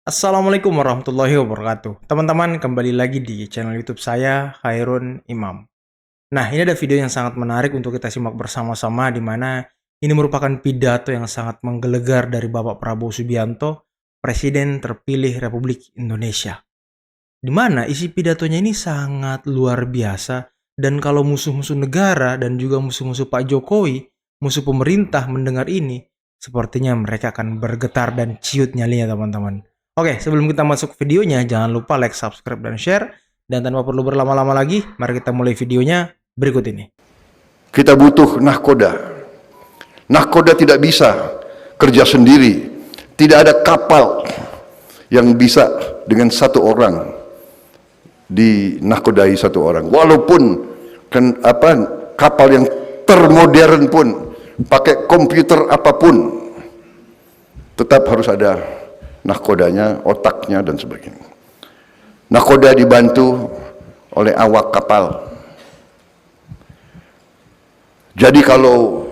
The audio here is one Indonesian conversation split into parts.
Assalamualaikum warahmatullahi wabarakatuh. Teman-teman, kembali lagi di channel YouTube saya, Khairun Imam. Nah, ini ada video yang sangat menarik untuk kita simak bersama-sama, di mana ini merupakan pidato yang sangat menggelegar dari Bapak Prabowo Subianto, Presiden terpilih Republik Indonesia. Di mana isi pidatonya ini sangat luar biasa, dan kalau musuh-musuh negara dan juga musuh-musuh Pak Jokowi, musuh pemerintah mendengar ini, sepertinya mereka akan bergetar dan ciut nyalinya, teman-teman. Oke, sebelum kita masuk ke videonya, jangan lupa like, subscribe, dan share. Dan tanpa perlu berlama-lama lagi, mari kita mulai videonya berikut ini. Kita butuh nahkoda. Nahkoda tidak bisa kerja sendiri. Tidak ada kapal yang bisa dengan satu orang dinahkodai satu orang. Walaupun kapal yang termodern pun pakai komputer apapun, tetap harus ada nahkodanya, otaknya dan sebagainya. Nahkoda dibantu oleh awak kapal. Jadi kalau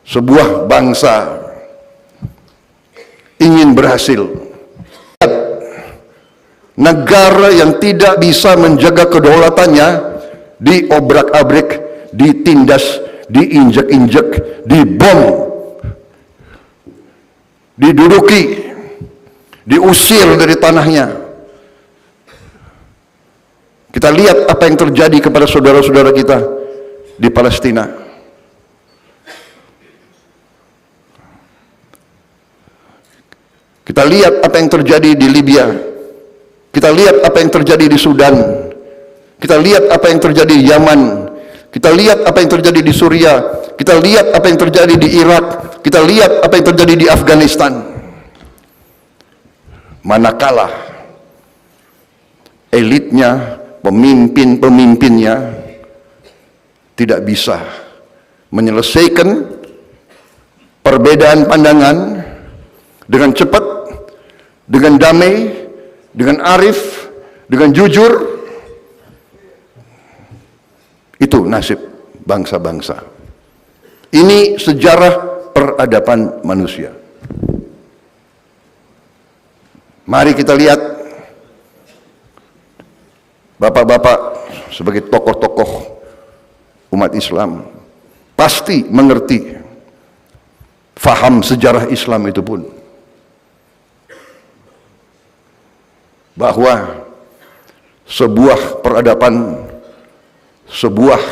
sebuah bangsa ingin berhasil, negara yang tidak bisa menjaga kedaulatannya diobrak-abrik, ditindas, diinjek-injek, dibom, diduduki, diusir dari tanahnya. Kita lihat apa yang terjadi kepada saudara-saudara kita di Palestina. Kita lihat apa yang terjadi di Libya. Kita lihat apa yang terjadi di Sudan. Kita lihat apa yang terjadi di Yaman. Kita lihat apa yang terjadi di Suriah. Kita lihat apa yang terjadi di Irak. Kita lihat apa yang terjadi di Afghanistan. Manakala elitnya, pemimpin-pemimpinnya tidak bisa menyelesaikan perbedaan pandangan dengan cepat, dengan damai, dengan arif, dengan jujur, itu nasib bangsa-bangsa. Ini sejarah peradaban manusia. Mari kita lihat bapak-bapak sebagai tokoh-tokoh umat Islam pasti mengerti, faham sejarah Islam itu pun, bahwa sebuah peradaban, sebuah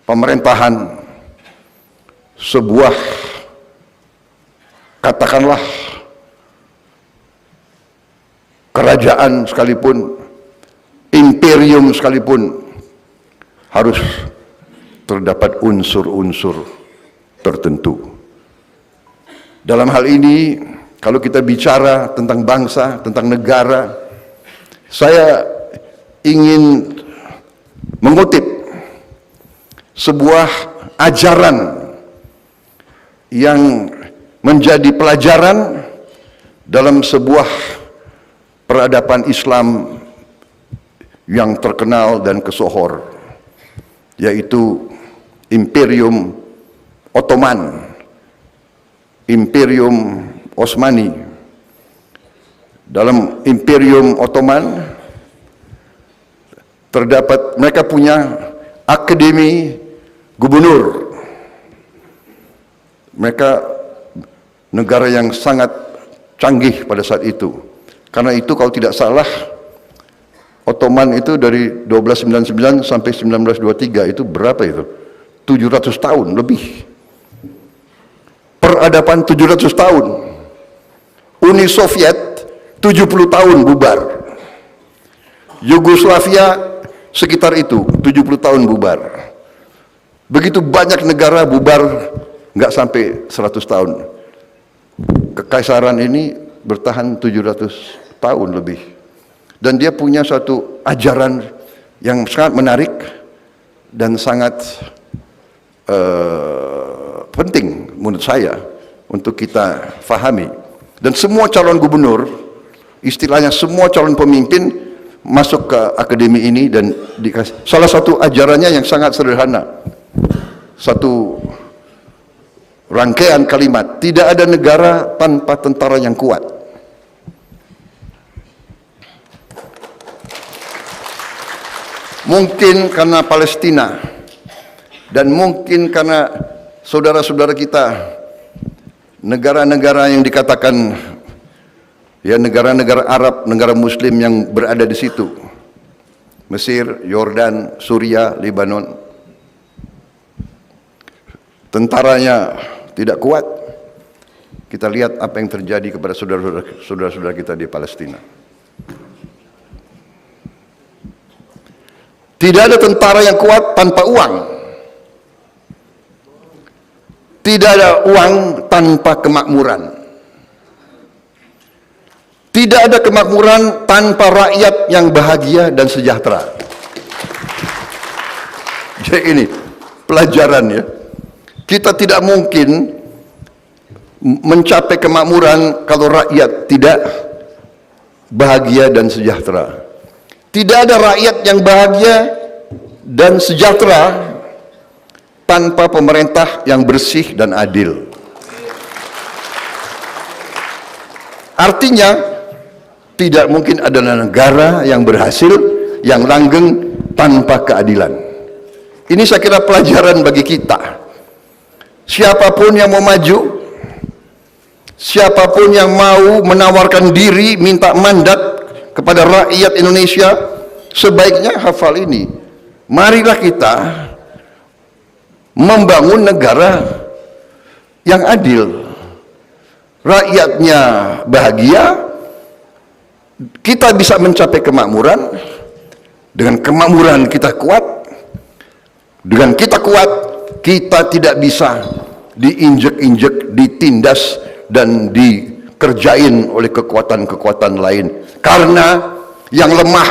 pemerintahan, sebuah katakanlah kerajaan sekalipun, imperium sekalipun, harus terdapat unsur-unsur tertentu. Dalam hal ini, kalau kita bicara tentang bangsa, tentang negara, saya ingin mengutip sebuah ajaran yang menjadi pelajaran dalam sebuah peradaban Islam yang terkenal dan kesohor, yaitu Imperium Ottoman, Imperium Osmani. Dalam Imperium Ottoman terdapat, mereka punya akademi gubernur. Mereka negara yang sangat canggih pada saat itu. Karena itu kalau tidak salah, Ottoman itu dari 1299 sampai 1923 itu berapa itu? 700 tahun lebih. Peradaban 700 tahun. Uni Soviet 70 tahun bubar. Yugoslavia sekitar itu 70 tahun bubar. Begitu banyak negara bubar nggak sampai 100 tahun. Kekaisaran ini bertahan 700 tahun lebih. Dan dia punya satu ajaran yang sangat menarik dan sangat penting menurut saya untuk kita fahami. Dan semua calon gubernur, istilahnya semua calon pemimpin masuk ke akademi ini dan dikasih salah satu ajarannya yang sangat sederhana. Satu rangkaian kalimat, tidak ada negara tanpa tentara yang kuat. Mungkin karena Palestina dan mungkin karena saudara-saudara kita, negara-negara yang dikatakan ya negara-negara Arab, negara Muslim yang berada di situ, Mesir, Yordan, Suria, Lebanon, tentaranya tidak kuat. Kita lihat apa yang terjadi kepada saudara-saudara kita di Palestina. Tidak ada tentara yang kuat tanpa uang. Tidak ada uang tanpa kemakmuran. Tidak ada kemakmuran tanpa rakyat yang bahagia dan sejahtera. Jadi ini pelajaran ya. Kita tidak mungkin mencapai kemakmuran kalau rakyat tidak bahagia dan sejahtera. Tidak ada rakyat yang bahagia dan sejahtera tanpa pemerintah yang bersih dan adil. Artinya, tidak mungkin ada negara yang berhasil, yang langgeng tanpa keadilan. Ini saya kira pelajaran bagi kita. Siapapun yang mau maju, siapapun yang mau menawarkan diri, minta mandat kepada rakyat Indonesia, sebaiknya hafal ini. Marilah kita membangun negara yang adil. Rakyatnya bahagia, kita bisa mencapai kemakmuran. Dengan kemakmuran kita kuat. Dengan kita kuat, kita tidak bisa diinjek-injek, ditindas, dan dikerjain oleh kekuatan-kekuatan lain. Karena yang lemah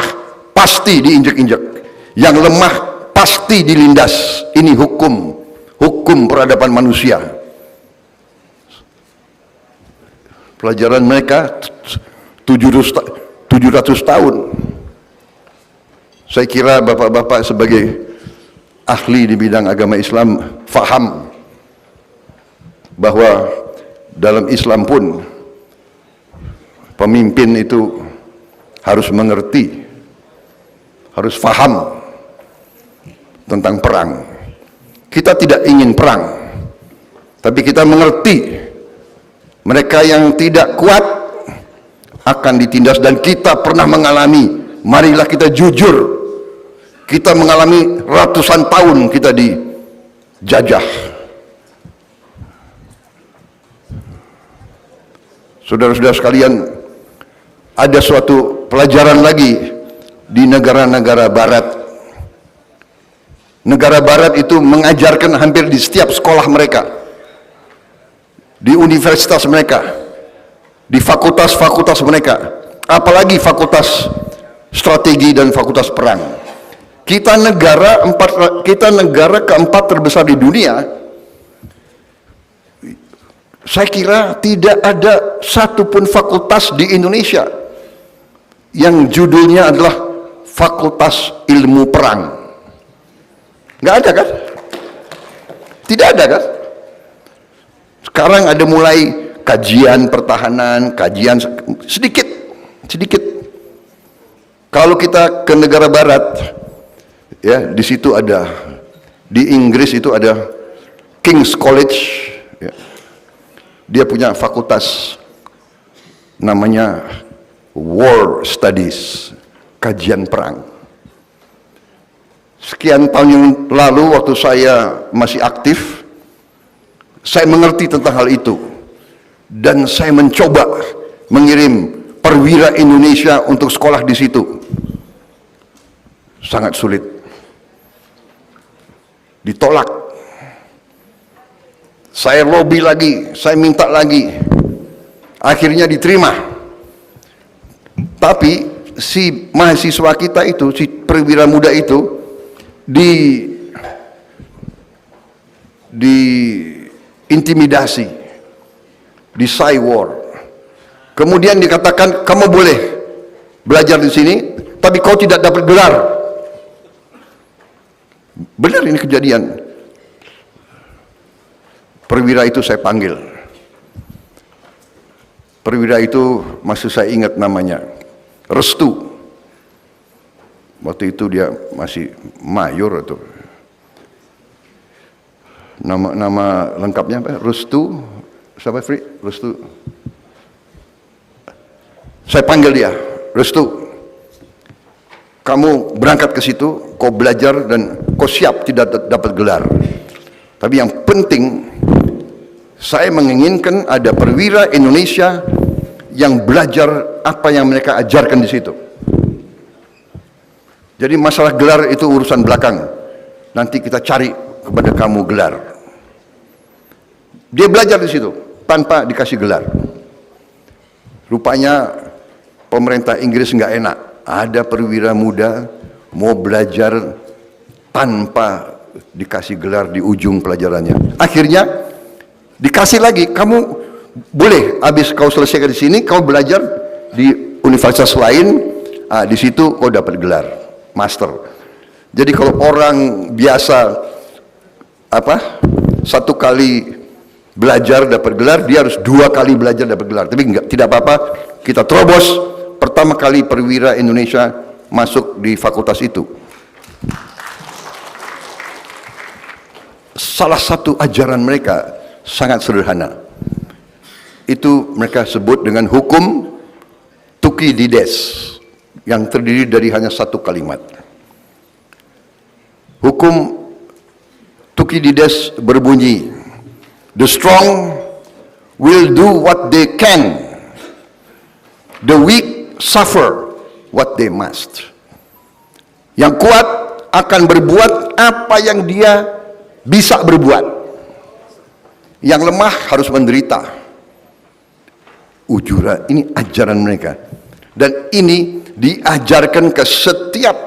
pasti diinjek-injek, yang lemah pasti dilindas. Ini hukum peradaban manusia. Pelajaran mereka 700 tahun. Saya kira bapak-bapak sebagai ahli di bidang agama Islam faham bahwa dalam Islam pun pemimpin itu harus mengerti, harus faham tentang perang. Kita tidak ingin perang, tapi kita mengerti mereka yang tidak kuat akan ditindas, dan kita pernah mengalami. Marilah kita jujur, kita mengalami ratusan tahun kita dijajah. Saudara-saudara sekalian, ada suatu pelajaran lagi di negara-negara barat. Negara barat itu mengajarkan hampir di setiap sekolah mereka, di universitas mereka, di fakultas-fakultas mereka, apalagi fakultas strategi dan fakultas perang. Kita negara keempat terbesar di dunia. Saya kira tidak ada satupun fakultas di Indonesia yang judulnya adalah Fakultas Ilmu Perang. Nggak ada kan? Tidak ada kan? Sekarang ada mulai kajian pertahanan, kajian sedikit. Kalau kita ke negara barat, ya di situ ada, di Inggris itu ada King's College, ya. Dia punya fakultas namanya War Studies, kajian perang. Sekian tahun yang lalu waktu saya masih aktif, saya mengerti tentang hal itu, dan saya mencoba mengirim perwira Indonesia untuk sekolah di situ. Sangat sulit, ditolak. Saya lobby lagi, saya minta lagi, akhirnya diterima. Tapi si mahasiswa kita itu, si perwira muda itu diintimidasi, di cywar. Kemudian dikatakan kamu boleh belajar di sini, tapi kau tidak dapat gelar. Benar ini kejadian. perwira itu saya panggil. Perwira itu masih saya ingat namanya, Restu. Waktu itu dia masih mayor atau nama lengkapnya apa? Restu, siapa Fri? Restu. Saya panggil dia, Restu. Kamu berangkat ke situ, kau belajar dan kau siap tidak dapat gelar. Tapi yang penting, saya menginginkan ada perwira Indonesia yang belajar apa yang mereka ajarkan di situ. Jadi masalah gelar itu urusan belakang. Nanti kita cari kepada kamu gelar. Dia belajar di situ tanpa dikasih gelar. Rupanya pemerintah Inggris nggak enak. Ada perwira muda mau belajar tanpa dikasih gelar di ujung pelajarannya. Akhirnya dikasih lagi, kamu boleh habis kau selesaikan di sini, kau belajar di universitas lain, di situ kau dapat gelar master. Jadi kalau orang biasa satu kali belajar dapat gelar, dia harus 2 kali belajar dapat gelar. Tapi enggak, tidak apa-apa, kita terobos pertama kali perwira Indonesia masuk di fakultas itu. Salah satu ajaran mereka sangat sederhana. Itu mereka sebut dengan hukum Thukydides, yang terdiri dari hanya satu kalimat. Hukum Thukydides berbunyi, the strong will do what they can, the weak suffer what they must. Yang kuat akan berbuat apa yang dia bisa berbuat, yang lemah harus menderita. Ujura, ini ajaran mereka, dan ini diajarkan ke setiap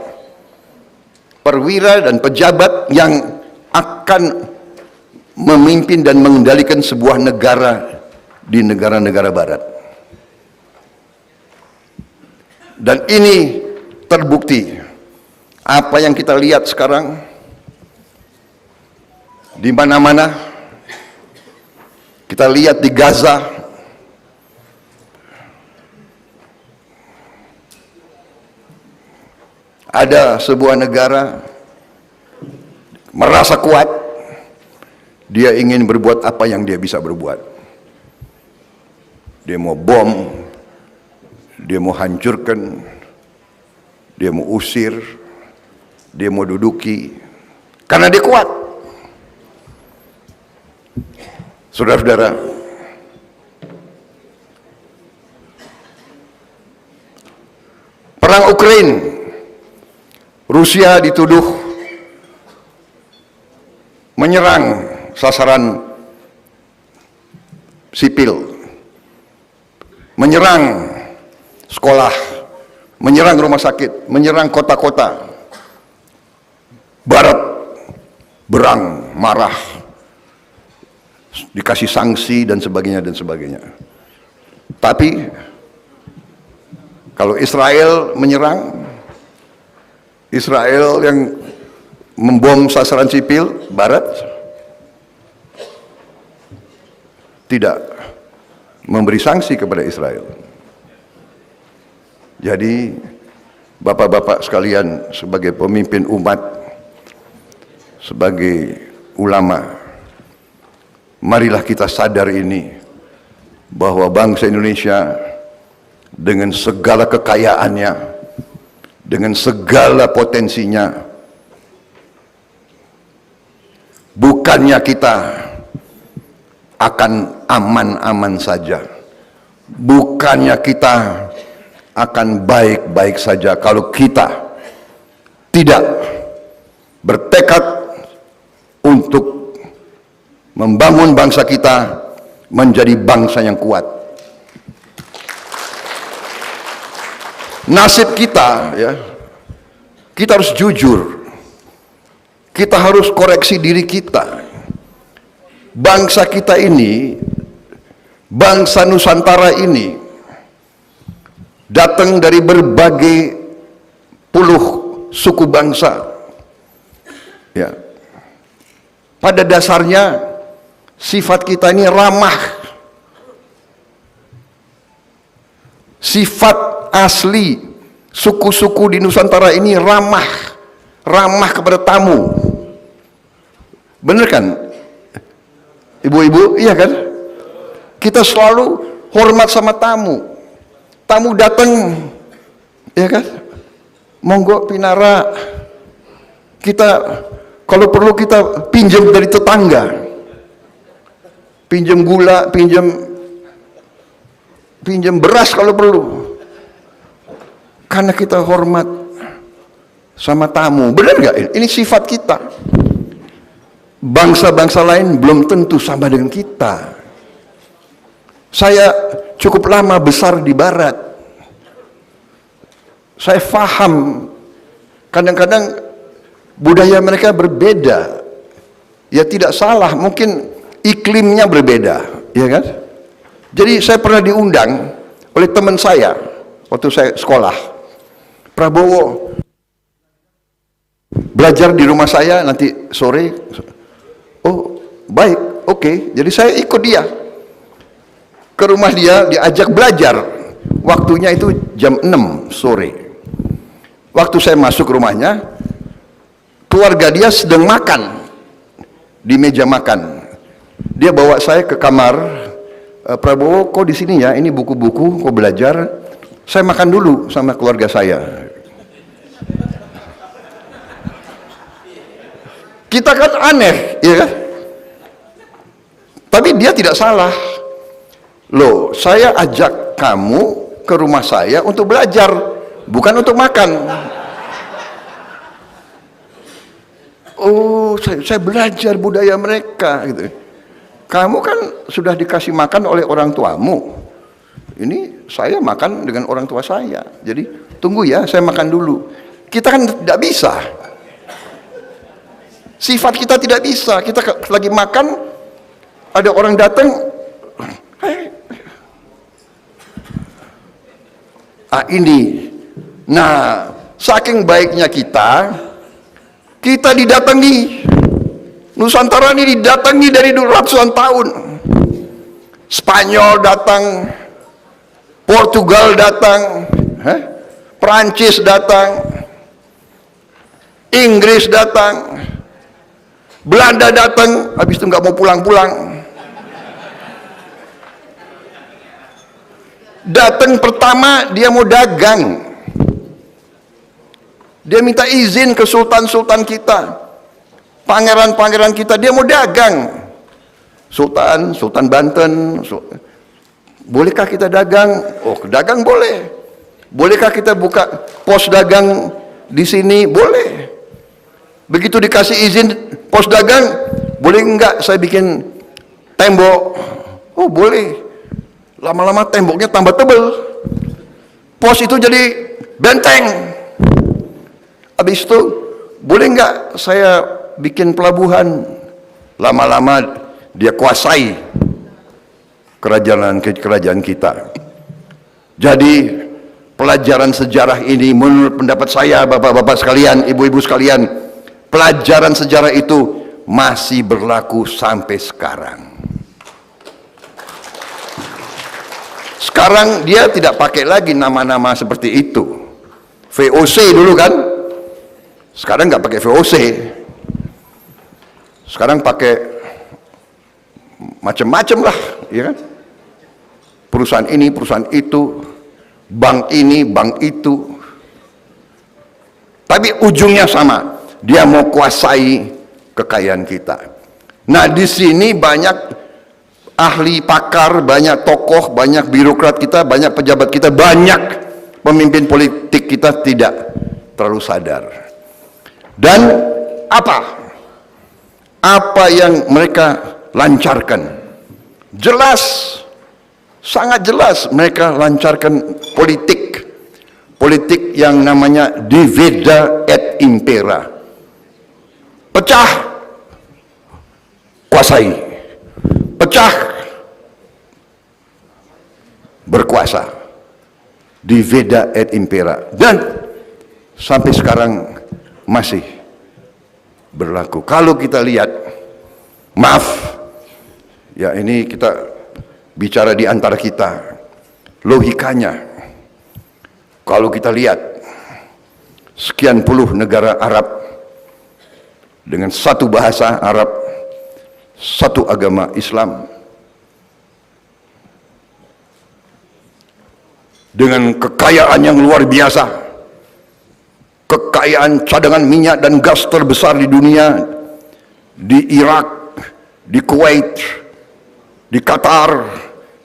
perwira dan pejabat yang akan memimpin dan mengendalikan sebuah negara di negara-negara barat. Dan ini terbukti. Apa yang kita lihat sekarang di mana-mana, kita lihat di Gaza, ada sebuah negara merasa kuat, dia ingin berbuat apa yang dia bisa berbuat. Dia mau bom, dia mau hancurkan, dia mau usir, dia mau duduki, karena dia kuat. Saudara-saudara, perang Ukraina, Rusia dituduh menyerang sasaran sipil, menyerang sekolah, menyerang rumah sakit, menyerang kota-kota. Barat berang, marah, dikasih sanksi dan sebagainya dan sebagainya. Tapi kalau Israel menyerang, Israel yang membom sasaran sipil, Barat tidak memberi sanksi kepada Israel. Jadi bapak-bapak sekalian, sebagai pemimpin umat, sebagai ulama, marilah kita sadar ini, bahwa bangsa Indonesia dengan segala kekayaannya, dengan segala potensinya, bukannya kita akan aman-aman saja, bukannya kita akan baik-baik saja kalau kita tidak bertekad untuk membangun bangsa kita menjadi bangsa yang kuat. Nasib kita, ya, kita harus jujur, kita harus koreksi diri kita. Bangsa kita ini, bangsa Nusantara ini, datang dari berbagai puluh suku bangsa. Ya. Pada dasarnya Sifat kita ini ramah. Sifat asli suku-suku di Nusantara ini ramah. Ramah kepada tamu. Bener kan? Ibu-ibu, iya kan? Kita selalu hormat sama tamu. Tamu datang, ya kan? Monggo pinara. Kita kalau perlu kita pinjam dari tetangga. Pinjam gula, pinjam beras kalau perlu. Karena kita hormat sama tamu. Benar nggak? Ini sifat kita. Bangsa-bangsa lain belum tentu sama dengan kita. Saya cukup lama besar di barat. Saya faham kadang-kadang budaya mereka berbeda. Ya tidak salah, mungkin iklimnya berbeda, ya kan? Jadi saya pernah diundang oleh teman saya waktu saya sekolah. Prabowo belajar di rumah saya nanti sore. Oh, baik, oke. Jadi saya ikut dia ke rumah dia, diajak belajar. Waktunya itu jam 6 sore. Waktu saya masuk ke rumahnya, keluarga dia sedang makan di meja makan. Dia bawa saya ke kamar. Prabowo, kok di sini ya? Ini buku-buku, kok belajar? Saya makan dulu sama keluarga saya. Kita kan aneh, ya kan? Tapi dia tidak salah. Loh, saya ajak kamu ke rumah saya untuk belajar, bukan untuk makan. Oh, saya belajar budaya mereka, gitu. Kamu kan sudah dikasih makan oleh orang tuamu. Ini saya makan dengan orang tua saya. Jadi tunggu ya, saya makan dulu. Kita kan tidak bisa. Sifat kita tidak bisa. Kita lagi makan, ada orang datang, ini. Nah, saking baiknya kita didatangi. Nusantara ini didatangi dari ratusan tahun. Spanyol datang, Portugal datang, Perancis datang, Inggris datang, Belanda datang, habis itu nggak mau pulang-pulang. Datang pertama dia mau dagang. Dia minta izin ke sultan-sultan kita, pangeran-pangeran kita, dia mau dagang. Sultan Banten, bolehkah kita dagang? Oh, dagang boleh. Bolehkah kita buka pos dagang di sini? Boleh. Begitu dikasih izin pos dagang, boleh enggak saya bikin tembok? Oh, boleh. Lama-lama temboknya tambah tebal. Pos itu jadi benteng. Habis itu, boleh enggak saya bikin pelabuhan? Lama-lama dia kuasai kerajaan kita. Jadi pelajaran sejarah ini menurut pendapat saya, bapak-bapak sekalian, ibu-ibu sekalian, pelajaran sejarah itu masih berlaku sampai sekarang. Sekarang dia tidak pakai lagi nama-nama seperti itu. VOC dulu kan, sekarang nggak pakai VOC. Sekarang pakai macam-macam lah, ya kan? Perusahaan ini, perusahaan itu, bank ini, bank itu. Tapi ujungnya sama, dia mau kuasai kekayaan kita. Nah, di sini banyak ahli pakar, banyak tokoh, banyak birokrat kita, banyak pejabat kita, banyak pemimpin politik kita tidak terlalu sadar. Dan apa yang mereka lancarkan? Jelas, sangat jelas mereka lancarkan politik yang namanya divida et impera. Pecah, kuasai. Pecah, berkuasa. Divida et impera. Dan sampai sekarang masih berlaku. Kalau kita lihat, maaf, Ya, ini kita bicara di antara kita. Logikanya, kalau kita lihat sekian puluh negara Arab dengan satu bahasa Arab, satu agama Islam, dengan kekayaan yang luar biasa, kekayaan cadangan minyak dan gas terbesar di dunia, di Irak, di Kuwait, di Qatar,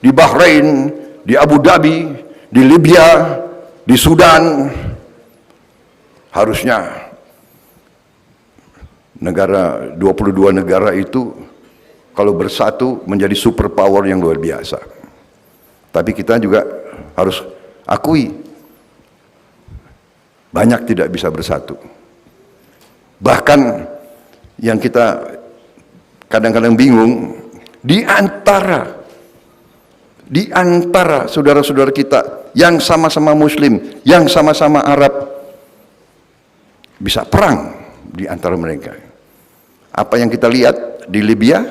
di Bahrain, di Abu Dhabi, di Libya, di Sudan. Harusnya 22 negara itu kalau bersatu menjadi superpower yang luar biasa. Tapi kita juga harus akui banyak tidak bisa bersatu. Bahkan yang kita kadang-kadang bingung, di antara saudara-saudara kita yang sama-sama Muslim, yang sama-sama Arab, bisa perang di antara mereka. Apa yang kita lihat di Libya,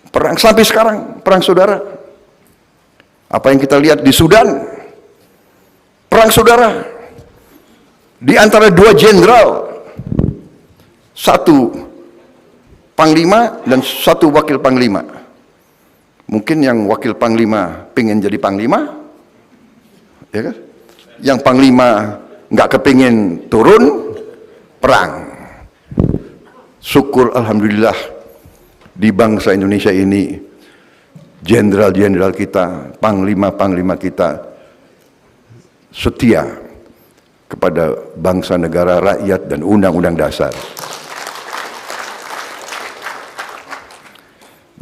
perang sampai sekarang, perang saudara. Apa yang kita lihat di Sudan, perang saudara. Di antara dua jenderal, satu panglima dan satu wakil panglima. Mungkin yang wakil panglima pengen jadi panglima, ya kan? Yang panglima nggak kepingin turun, perang. Syukur alhamdulillah di bangsa Indonesia ini, jenderal-jenderal kita, panglima-panglima kita setia kepada bangsa, negara, rakyat, dan undang-undang dasar.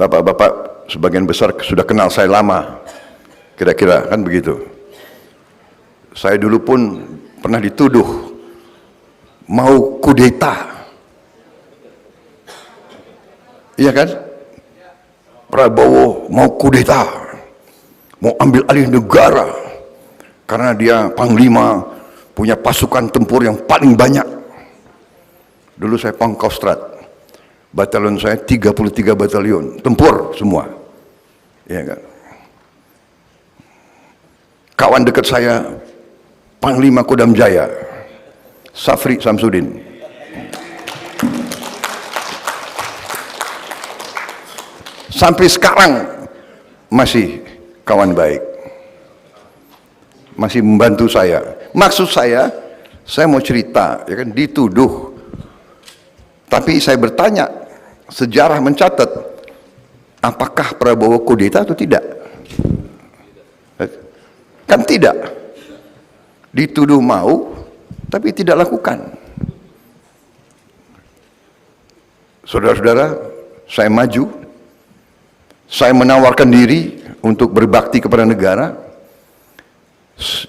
Bapak-bapak sebagian besar sudah kenal saya lama, kira-kira kan begitu. Saya dulu pun pernah dituduh mau kudeta, iya kan? Prabowo mau kudeta, mau ambil alih negara karena dia panglima, punya pasukan tempur yang paling banyak. Dulu saya Pangkostrat, batalion saya 33 batalion tempur semua. Ya kan? Kawan dekat saya Panglima Kodam Jaya, Safri Samsudin. Sampai sekarang masih kawan baik, masih membantu saya. Maksud saya mau cerita, ya kan, dituduh. Tapi saya bertanya, sejarah mencatat, apakah Prabowo kudeta atau tidak? Kan tidak. Dituduh mau, tapi tidak lakukan. Saudara-saudara, saya maju, saya menawarkan diri untuk berbakti kepada negara.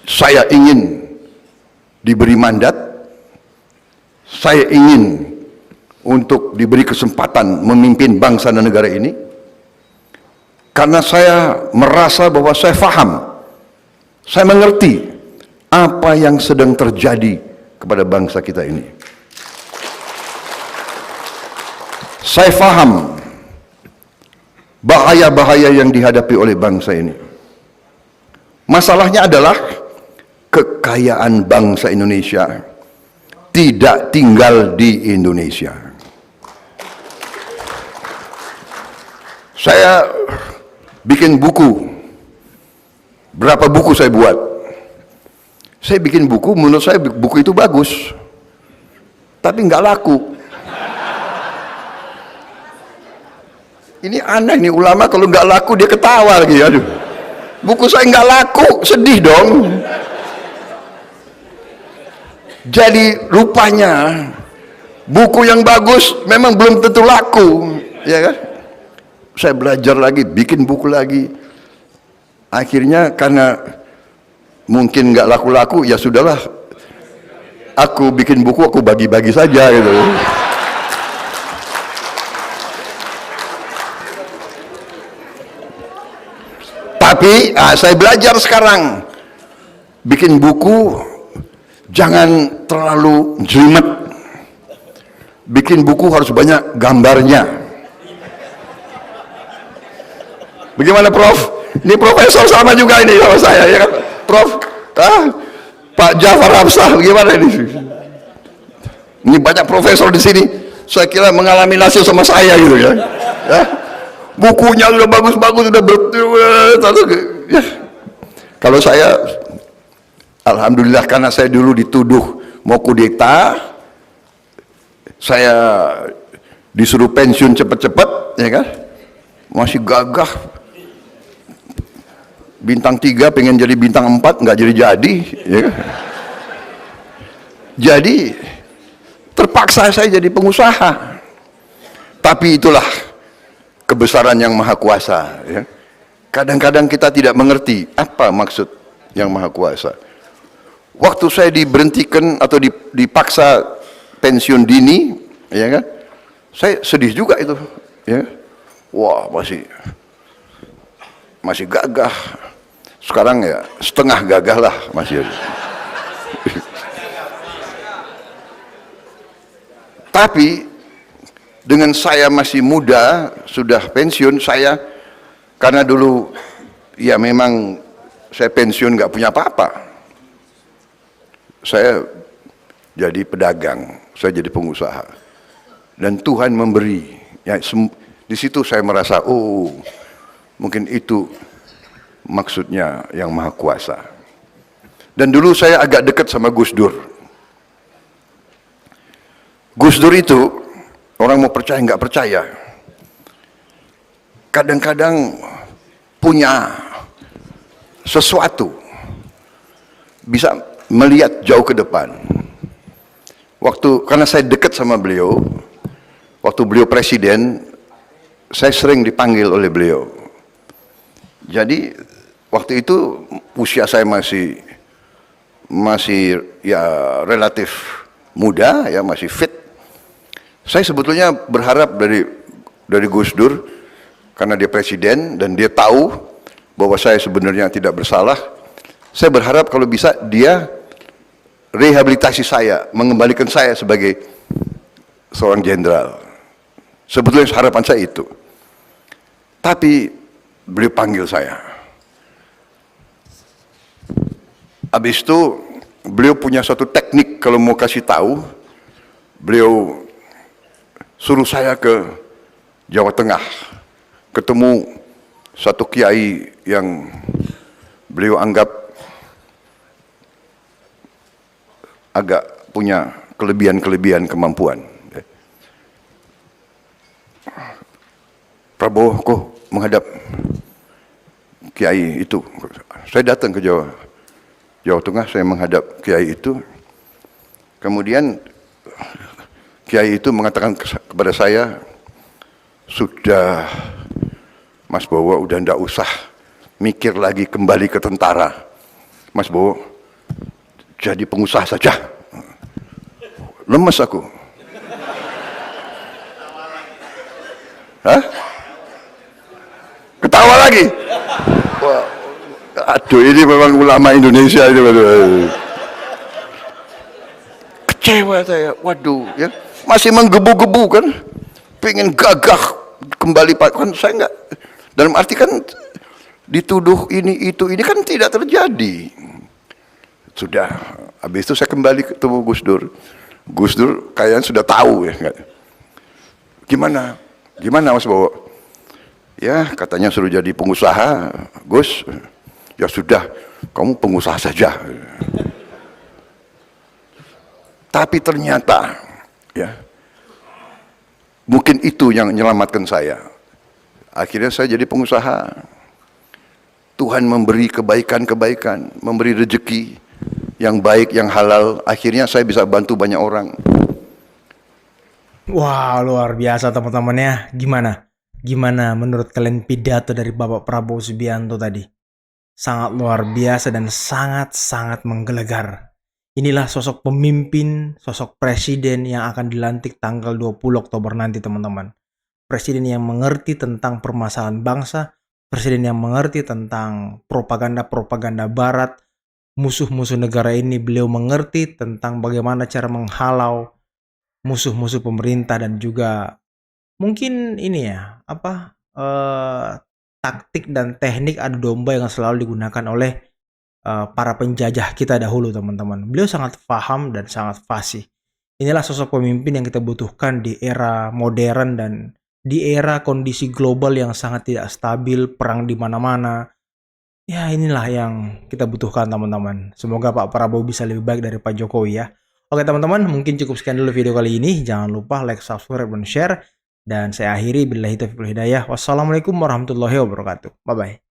Saya ingin diberi mandat, saya ingin untuk diberi kesempatan memimpin bangsa dan negara ini. Karena saya merasa bahwa saya faham, saya mengerti apa yang sedang terjadi kepada bangsa kita ini. Saya faham bahaya-bahaya yang dihadapi oleh bangsa ini. Masalahnya adalah kekayaan bangsa Indonesia tidak tinggal di Indonesia. Saya bikin buku. Berapa buku saya buat? Saya bikin buku, menurut saya buku itu bagus, tapi nggak laku. Ini aneh nih, ulama kalau nggak laku dia ketawa lagi. Aduh, buku saya nggak laku, sedih dong. Jadi rupanya buku yang bagus memang belum tentu laku, ya kan? Saya belajar lagi, bikin buku lagi. Akhirnya karena mungkin nggak laku-laku, ya sudahlah, aku bikin buku, aku bagi-bagi saja gitu. Tapi saya belajar sekarang, bikin buku jangan terlalu jelimet. Bikin buku harus banyak gambarnya. Bagaimana Prof? Ini profesor sama juga ini sama saya ya kan, Prof? Pak Jafar Hafsah bagaimana ini? Ini banyak profesor di sini. Saya kira mengalami nasib sama saya gitu ya. Bukunya sudah bagus-bagus, sudah ya. Kalau saya, alhamdulillah karena saya dulu dituduh mau kudeta, saya disuruh pensiun cepat-cepat, ya kan? Masih gagah. Bintang 3 pengen jadi bintang 4, nggak jadi, ya kan? Jadi terpaksa saya jadi pengusaha. Tapi itulah kebesaran yang maha kuasa, ya. Kadang-kadang kita tidak mengerti apa maksud yang maha kuasa. Waktu saya diberhentikan atau dipaksa pensiun dini, ya kan, saya sedih juga itu, ya. Wah, masih gagah. Sekarang ya setengah gagah lah masih. Tapi dengan saya masih muda, sudah pensiun, saya karena dulu ya memang saya pensiun nggak punya apa-apa. Saya jadi pedagang, saya jadi pengusaha. Dan Tuhan memberi. Ya, di situ saya merasa, oh, mungkin itu maksudnya yang maha kuasa. Dan dulu saya agak dekat sama Gus Dur. Gus Dur itu, orang mau percaya nggak percaya, kadang-kadang punya sesuatu, bisa melihat jauh ke depan. Karena saya dekat sama beliau, waktu beliau presiden, saya sering dipanggil oleh beliau. Jadi waktu itu usia saya masih ya relatif muda, ya masih fit. Saya sebetulnya berharap dari Gus Dur, karena dia presiden dan dia tahu bahwa saya sebenarnya tidak bersalah. Saya berharap kalau bisa dia rehabilitasi saya, mengembalikan saya sebagai seorang jenderal. Sebetulnya harapan saya itu. Tapi beliau panggil saya. Habis itu beliau punya suatu teknik kalau mau kasih tahu. Beliau suruh saya ke Jawa Tengah, ketemu satu kiai yang beliau anggap agak punya kelebihan kemampuan. Prabowo kok menghadap kiai itu. Saya datang ke Jawa Tengah, saya menghadap kiai itu. Kemudian kiai itu mengatakan kepada saya, sudah Mas Bowo, udah ndak usah mikir lagi kembali ke tentara. Mas Bowo, jadi pengusaha saja. Lemes aku. Hah? Ketawa lagi. Wah, aduh, ini memang ulama Indonesia ini. Kecewa saya, waduh, ya. Masih menggebu-gebu kan, pengen gagah kembali Pak, kan saya enggak, dalam arti kan dituduh ini kan tidak terjadi. Sudah, habis itu saya kembali ketemu Gus Dur. Gus Dur kayaknya sudah tahu ya. Gimana Mas Bowo? Ya katanya suruh jadi pengusaha, Gus. Ya sudah, kamu pengusaha saja. Tapi ternyata, ya, mungkin itu yang menyelamatkan saya. Akhirnya saya jadi pengusaha. Tuhan memberi kebaikan-kebaikan, memberi rezeki yang baik, yang halal. Akhirnya saya bisa bantu banyak orang. Wah, luar biasa teman-teman ya. Gimana menurut kalian pidato dari Bapak Prabowo Subianto tadi? Sangat luar biasa dan sangat-sangat menggelegar. Inilah sosok pemimpin, sosok presiden yang akan dilantik tanggal 20 Oktober nanti teman-teman. Presiden yang mengerti tentang permasalahan bangsa, presiden yang mengerti tentang propaganda-propaganda barat, musuh-musuh negara ini. Beliau mengerti tentang bagaimana cara menghalau musuh-musuh pemerintah dan juga mungkin ini ya, taktik dan teknik adu domba yang selalu digunakan oleh para penjajah kita dahulu, teman-teman. Beliau sangat paham dan sangat fasih. Inilah sosok pemimpin yang kita butuhkan di era modern dan di era kondisi global yang sangat tidak stabil, perang di mana-mana. Ya, inilah yang kita butuhkan, teman-teman. Semoga Pak Prabowo bisa lebih baik dari Pak Jokowi ya. Oke, teman-teman, mungkin cukup sekian dulu video kali ini. Jangan lupa like, subscribe, dan share. Dan saya akhiri, billahi taufiq wal hidayah. Wassalamualaikum warahmatullahi wabarakatuh. Bye-bye.